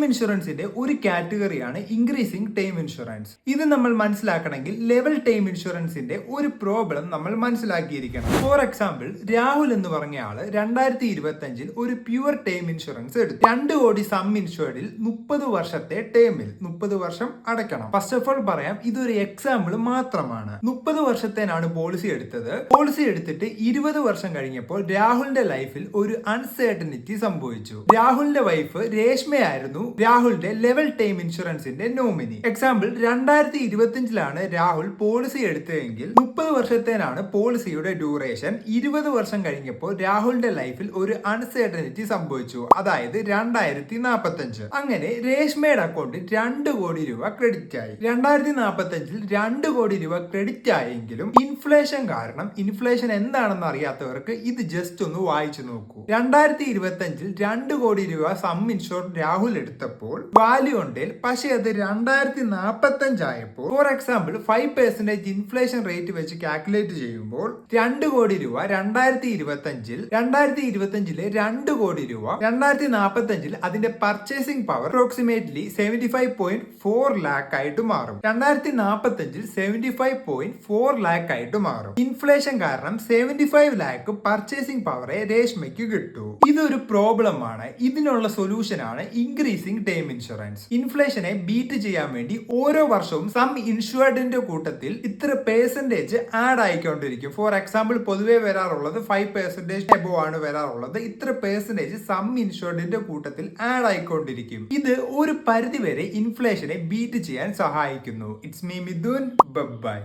ഇൻഷുറൻസിന്റെ ഒരു കാറ്റഗറിയാണ് increasing term insurance. ഇത് നമ്മൾ മനസ്സിലാക്കണമെങ്കിൽ ലെവൽ ടേം ഇൻഷുറൻസിന്റെ ഒരു പ്രോബ്ലം നമ്മൾ മനസ്സിലാക്കിയിരിക്കണം. ഫോർ എക്സാമ്പിൾ, രാഹുൽ എന്ന് പറഞ്ഞ ആള് 2025 ഒരു പ്യുവർ ടേം ഇൻഷുറൻസ് എടുത്തു. 2 കോടി സം ഇൻഷുർഡിൽ 30 വർഷത്തെ ടേമിൽ 30 വർഷം അടയ്ക്കണം. ഫസ്റ്റ് ഓഫ് ഓൾ പറയാം, ഇതൊരു എക്സാമ്പിൾ മാത്രമാണ്. 30 വർഷത്തേനാണ് പോളിസി എടുത്തത്. പോളിസി എടുത്തിട്ട് 20 വർഷം കഴിഞ്ഞപ്പോൾ രാഹുലിന്റെ ലൈഫിൽ ഒരു അൺസർട്ടനിറ്റി സംഭവിച്ചു. രാഹുലിന്റെ വൈഫ് രേഷ്മയായിരുന്നു രാഹുലിന്റെ ലെവൽ ടൈം ഇൻഷുറൻസിന്റെ നോമിനി. എക്സാമ്പിൾ, 2025 രാഹുൽ പോളിസി എടുത്തതെങ്കിൽ 30 വർഷത്തേനാണ് പോളിസിയുടെ ഡ്യൂറേഷൻ. 20 വർഷം കഴിഞ്ഞപ്പോൾ രാഹുലിന്റെ ലൈഫിൽ ഒരു അൺസർട്ടനിറ്റി സംഭവിച്ചു, അതായത് 2045. അങ്ങനെ രേഷ്മയുടെ അക്കൗണ്ടിൽ 2 കോടി രൂപ ക്രെഡിറ്റ് ആയി. 2045 2 കോടി രൂപ ക്രെഡിറ്റ് ആയെങ്കിലും ഇൻഫ്ലേഷൻ കാരണം, ഇൻഫ്ലേഷൻ എന്താണെന്ന് അറിയാത്തവർക്ക് ഇത് ജസ്റ്റ് ഒന്ന് വായിച്ചു നോക്കൂ. 2025 2 കോടി രൂപ സം ഇൻഷുർ രാഹുൽ എടുത്തപ്പോൾ വാല്യൂ ഉണ്ടേൽ, പക്ഷെ അത് 2045 ആയപ്പോൾ, ഫോർ എക്സാമ്പിൾ 5% ഇൻഫ്ലേഷൻ റേറ്റ് വെച്ച് കാൽക്കുലേറ്റ് ചെയ്യുമ്പോൾ 2 കോടി രൂപ 2025 2 കോടി രൂപ 2045 അതിന്റെ പർച്ചേസിംഗ് പവർ അപ്രോക്സിമേറ്റ്ലി 75.4 ലാക്ക് ആയിട്ട് മാറും. 2045 75.4 ലാക്ക് ആയിട്ട് മാറും. ഇൻഫ്ലേഷൻ കാരണം 75 ലാക്ക് പർച്ചേസിംഗ് പവറെ രേഷ്മയ്ക്ക് കിട്ടൂ. ഇതൊരു പ്രോബ്ലം ആണ്. ഇതിനുള്ള സൊല്യൂഷൻ ആണ് ഇൻക്രീസിംഗ് ടേം ഇൻഷുറൻസ്. ഇൻഫ്ലേഷനെ ബീറ്റ് ചെയ്യാൻ വേണ്ടി ഓരോ വർഷവും സം ഇൻഷുർഡിന്റെ കൂട്ടത്തിൽ ഇത്ര പെർസെന്റേജ് ആഡ് ആയിക്കൊണ്ടിരിക്കും. ഫോർ എക്സാമ്പിൾ, പൊതുവെ വരാറുള്ളത് 5% എബോ ആണ് വരാറുള്ളത്. ഇത്ര പെർസെന്റേജ് സം ഇൻഷുർഡിന്റെ കൂട്ടത്തിൽ ആഡ് ആയിക്കൊണ്ടിരിക്കും. ഇത് ഒരു പരിധി വരെ ഇൻഫ്ലേഷനെ ബീറ്റ് ചെയ്യാൻ സഹായിക്കുന്നു. It's me Mithun. ബൈ.